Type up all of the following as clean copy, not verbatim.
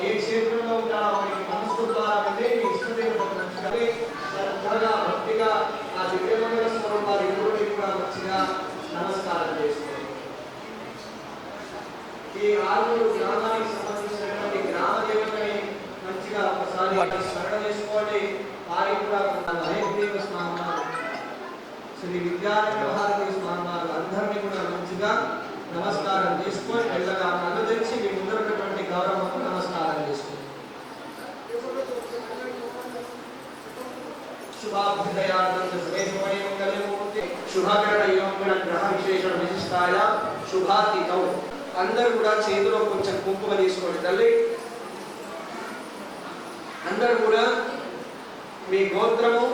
ఏ క్షేత్రంలో ఉంటాడో వారికి మనస్సు ద్వారా వెళ్ళి ఇష్టదేవతలు త్వరగా భక్తిగా ఆ దివ్యమంగళ స్వరూపాలు ఇరువురికి కూడా మంచిగా నమస్కారం చేసుకోండి. ఈ ఆరుగురు గ్రామానికి సంబంధించినటువంటి గ్రామ దేవతని మంచిగా ఒకసారి స్మరణ చేసుకోండి. వారికి కూడా హయగ్రీవ స్నానాలు, శ్రీ విద్యారణ్య భారతీ స్నానాలు అందరినీ కూడా మంచిగా నమస్కారం చేసుకొని మెల్లగా నన్ను తెచ్చి మీ ముందరటువంటి గౌరవం నమస్కారం చేసుకోండి. శుభాభ్యుదయార్థం సురేశమణి మంగళమూర్తి శుభకరణ యోగణ గ్రహ విశేషణ విశిష్టాయ శుభాతిథౌ. అందరూ కూడా చేతిలో కొంచెం కుంకుమ తీసుకోండి తల్లి. అందరూ కూడా మీ గోత్రము,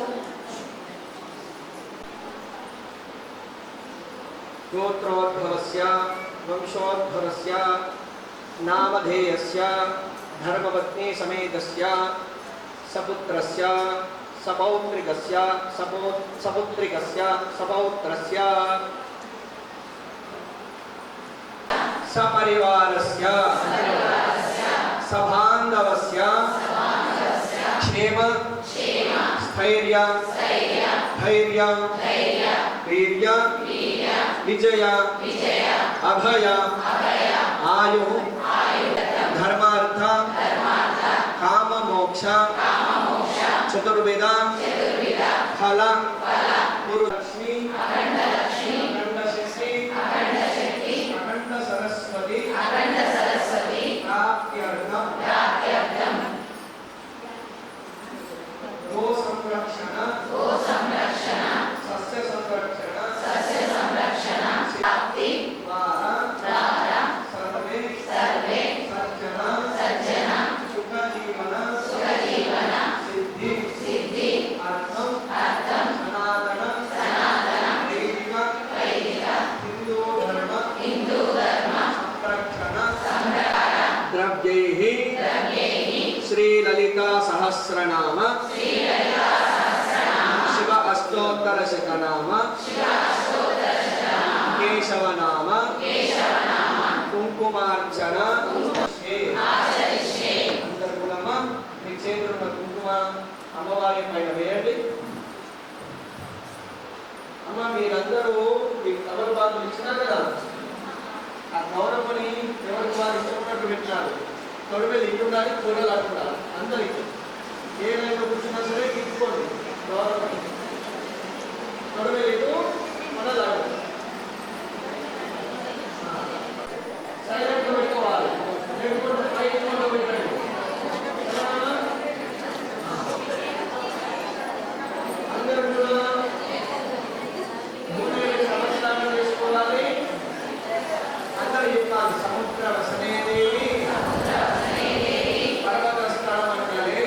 గోత్రోద్భవస్య వంశోద్భవస్య నామధేయస్య ధర్మపత్ని సమేతస్య సపుత్రస్య సపౌత్రికస్య సపుత్రికస్య సపౌత్రస్య సపరివారస్య సబాంధవస్య క్షేమ స్థైర్య ధైర్య వీర్య విజయ అభయ ఆయు ధర్మార్థ కామ మోక్ష చతుర్వేద ఫల పురుషి అఖండ శక్తి అఖండ సరస్వతి ప్రాప్త్యర్థం గో సంరక్షణ సస్య సంరక్షణ ప్రాప్తి ద్వారా సర్వే సజ్జన సుఖ జీవన సిద్ధి అర్థం సనాతన వైదిక హిందూ ధర్మ సంరక్షణ ద్రవ్యైః శ్రీ లలితా సహస్రనామ శివ అష్టోత్తర శతనామ కేశవనామ కుంకుమార్చన. అందరు కూడా మీ చేతులున్న కుంకుమ అమ్మవారి పైన వేయండి. అమ్మ మీరందరూ మీ తమలపాకులు ఇచ్చినారు కదా, ఆ గౌరమ్మని ఎవరికి వారు ఇష్టపడినట్టు పెట్టినారు. తొడిమేలు ఇల్లుండాలి, కూరలు అట్టుండాలి. అందరికి ఏ లైన్లో కూర్చున్నా సరే తీసుకోండి. గౌరవం తొడిమేలు ఇటు మనలు అడుగు సైలెంట్ పెట్టుకోవాలి. పెట్టండి. అందరూ కూడా నమస్కారం చేసుకోవాలి. అందరూ చెప్పాలి. సముద్ర వసనేదేవి పర్వత స్థలమండలే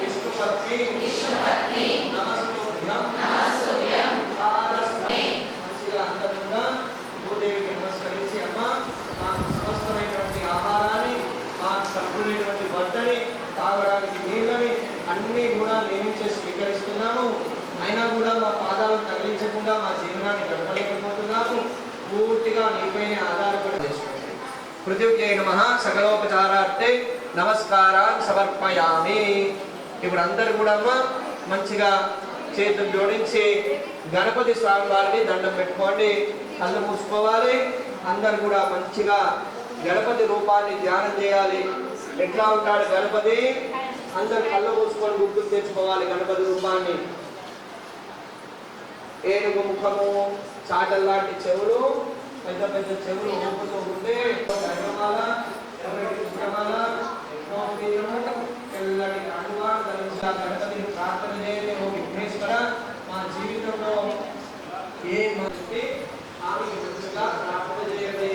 విష్ణుపత్ని నమస్తుభ్యం. మంచిగా అందరూ కూడా భూదేవికి నమస్కరించి అమ్మ మాకు సమస్తమైనటువంటి ఆహారాన్ని, మాకు సంపూర్ణమైనటువంటి బట్టని, తాగడానికి నీళ్ళని అన్నీ కూడా నియమించే స్వీకరిస్తున్నాము. అయినా కూడా మా పాదాలను తగిలించకుండా మా జీవనాన్ని గడపలేకపోతున్నాము. పూర్తిగా నీపైనే ఆధారపడి చేసుకోండి. పృథివ్యై నమః సకలోపచారార్థే నమస్కారాన్ని సమర్పయామి. ఇప్పుడు అందరు కూడా మంచిగా చేతులు జోడించి గణపతి స్వామి వారిని దండం పెట్టుకోండి. కళ్ళు మూసుకోవాలి. అందరు కూడా మంచిగా గణపతి రూపాన్ని ధ్యానం చేయాలి. ఎట్లా ఉంటాడు గణపతి? అందరు కళ్ళు మూసుకొని గుర్తుకు తెచ్చుకోవాలి గణపతి రూపాన్ని. ఏనుగు ముఖము, చాటల్లాంటి చెవులు, పెద్ద పెద్ద చెవులు ఊపుతూ ఉంటే తెల్లటి కండువా ధరించి గణపతిని ప్రార్థన చేయండి. ఓ విఘ్నేశ్వర, మా జీవితంలో ఏ మంచి ఆమెకి మంచిగా ప్రార్థన చేయండి.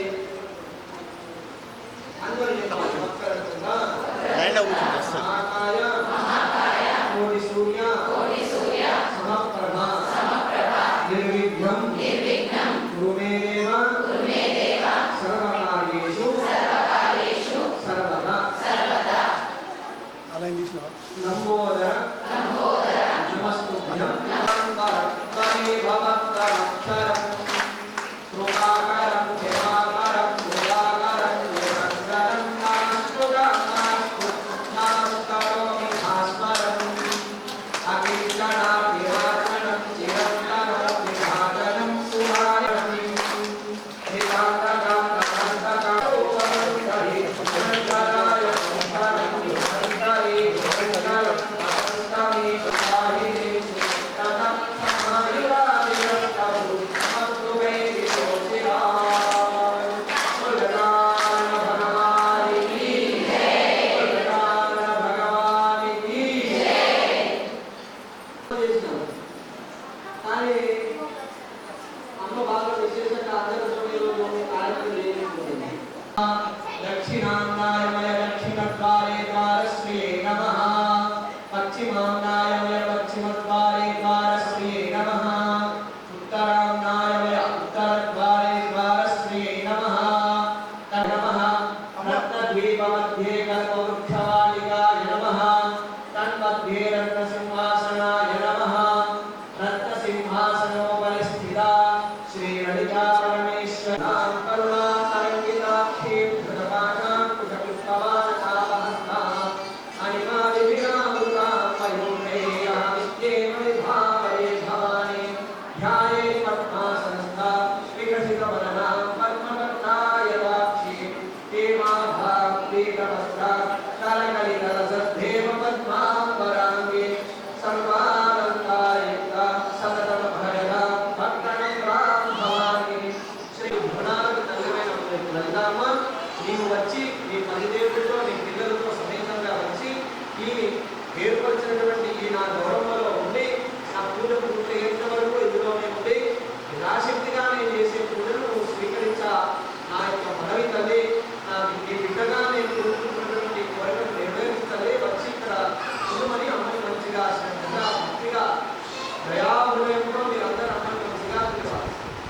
అందరూ కోటి సూర్య సమప్రభ నిర్విఘ్నం కురు మే దేవ సర్వకార్యేషు సర్వదా. లంబోదర నమస్తుభ్యం. భవత్కరక్షరం కృపాకరం క్షమాకరం కృపాకరం నిరంతరం నాస్తో दक्षिणाम्नायमय दक्षिणद्वारे द्वारश्रिये नमः पश्चिमाम्नायमय पश्चिमद्वारे द्वारश्रिये नमः उत्तराम्नायमय उत्तरद्वारे द्वारश्रिये नमः नमः रत्नद्वीपमध्ये कल्पवृक्षवाटिकाय नमः तन्मध्ये रत्नसिंहासनाय नमः रत्नसिंहासनोपरि स्थिता श्रीललिता परमेश्वरां करुणातरङ्गिताक्षीं धृतपाणां कुशपुष्पवानतापहस्तां अनिमादिभिरामृतां मयूरेयः विद्येम विभावये भवानी ध्याये पद्मासनस्था विकसितवदनां पद्मपत्रायताक्षीं हेमाभां पीतवस्त्रा करकलितरसद्धेव पद्माम्बराङ्गे सर्वालङ्कारयुक्ता सततमभयदा भक्तनम्रां भवानी శ్రీ గుణాలకు తల్లిమైన లలితమ్మ నీవు వచ్చి నీ పనిదేవుడితో నీ పిల్లలతో సమేతంగా వచ్చి ఈ ఏర్పరిచినటువంటి ఈ నా గౌరవంలో ఉండి నా పూజ పూర్తయ్యేంత వరకు ఇందులోనే ఉండి యథాశక్తిగా నేను చేసే పూజను నువ్వు స్వీకరించా నా యొక్క మనవి తల్లి నా నీ బిడ్డగా నేను కోరుకుంటున్నటువంటి కోరికను నెరవేరుస్తలే వచ్చి ఇక్కడ చూడమని అమ్మని మంచిగా శ్రద్ధగా భక్తిగా దయాహృదయంతో మీరందరూ అమ్మని మంచిగా పిలవాలి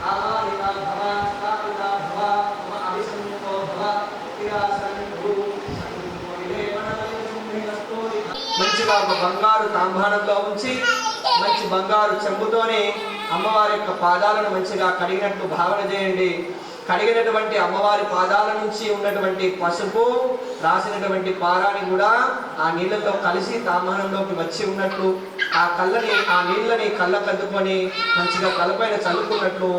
ఆవాహిత భవ స్థాపిత భవ మమ అభిసంతో భవ తిరాసన్ను మంచిగా ఒక బంగారు తాంబారంలో ఉంచి మంచి బంగారు చెంబుతోనే అమ్మవారి యొక్క పాదాలను మంచిగా కడిగినట్టు భావన చేయండి. కడిగినటువంటి అమ్మవారి పాదాల నుంచి ఉన్నటువంటి పసుపు రాసినటువంటి పారాని కూడా ఆ నీళ్ళతో కలిసి తాంబారంలోకి వచ్చి ఉన్నట్లు ఆ నీళ్ళని కళ్ళకద్దుకొని మంచిగా కళ్ళపైన చల్లుకున్నట్లు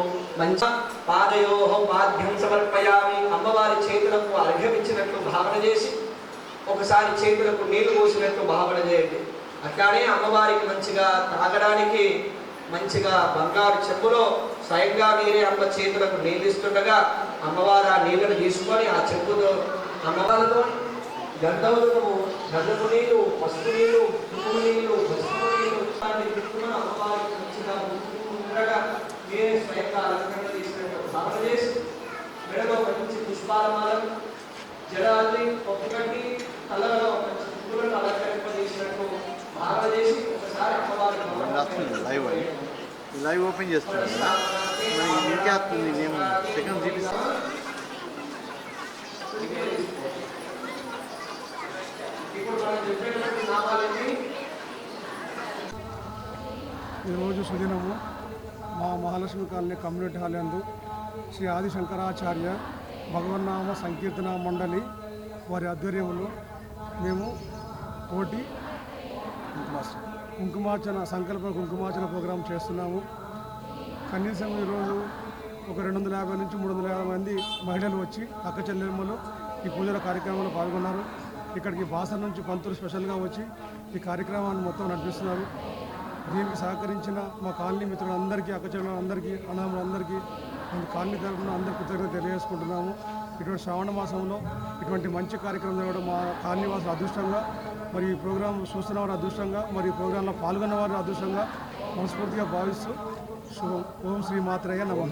మంచిగా పాదయోహం పాద్యం సమర్పయామి అమ్మవారి చేతులకు అర్ఘ్యం ఇచ్చినట్లు భావన చేసి ఒకసారి చేతులకు నీళ్లు పోసినట్లు భావన చేయండి. అట్లానే అమ్మవారికి మంచిగా తాగడానికి మంచిగా బంగారు చెంబులో స్వయంగా మీరే అమ్మ చేతులకు నీళ్ళు ఇస్తుండగా అమ్మవారు ఆ నీళ్ళను తీసుకొని ఆ చెంబుతో అమ్మవారితో గంధములతో గంధపు నీళ్ళు పసుపు నీళ్ళు కుంకుమ నీళ్ళు పసుపు నీళ్ళు పెట్టుకుని అమ్మవారికి మంచిగా ఉండగా మీరే స్వయంగా అలంకరణ తీసుకున్నట్టు భావన చేసి మెడలో మంచి పుష్పాలమాలను జడాల్ని పొట్టుకట్టి కళ్ళలో మంచి పువ్వులను అలంకరింపజేసినట్టు భావన చేసి ఒకసారి అమ్మవారి లైవ్ ఓపెన్ చేస్తున్నాను కదా ఇంకా నేను సెకండ్ చూపిస్తాను. ఈరోజు సుదినము మా మహాలక్ష్మి కాలనీ కమ్యూనిటీ హాల్ యందు శ్రీ ఆది శంకరాచార్య భగవన్నామ సంకీర్తన మండలి వారి ఆధ్వర్యంలో మేము కోటి కుంకుమార్చన సంకల్ప కుంకుమార్చన ప్రోగ్రాం చేస్తున్నాము. కనీసం ఈరోజు ఒక 250 నుంచి 350 మంది మహిళలు వచ్చి అక్క చెల్లెమ్మలు ఈ పూజల కార్యక్రమంలో పాల్గొన్నారు. ఇక్కడికి బాసర్ నుంచి పంతులు స్పెషల్గా వచ్చి ఈ కార్యక్రమాన్ని మొత్తం నడిపిస్తున్నారు. దీనికి సహకరించిన మా కాలనీ మిత్రులందరికీ అక్క చెల్లెలందరికీ అనామలందరికీ కాలనీ తరఫున అందరికీ కృతజ్ఞతలు తెలియజేసుకుంటున్నాము. ఇటువంటి శ్రావణ మాసంలో ఇటువంటి మంచి కార్యక్రమం జరగడం మా కాలనీ వాసుల అదృష్టంగా, మరి ఈ ప్రోగ్రాం చూస్తున్న వారి అదృష్టంగా, మరి ఈ ప్రోగ్రాంలో పాల్గొన్న వారి అదృష్టంగా మనస్ఫూర్తిగా భావిస్తూ శుభం. ఓం శ్రీ మాత్రేయ నమః.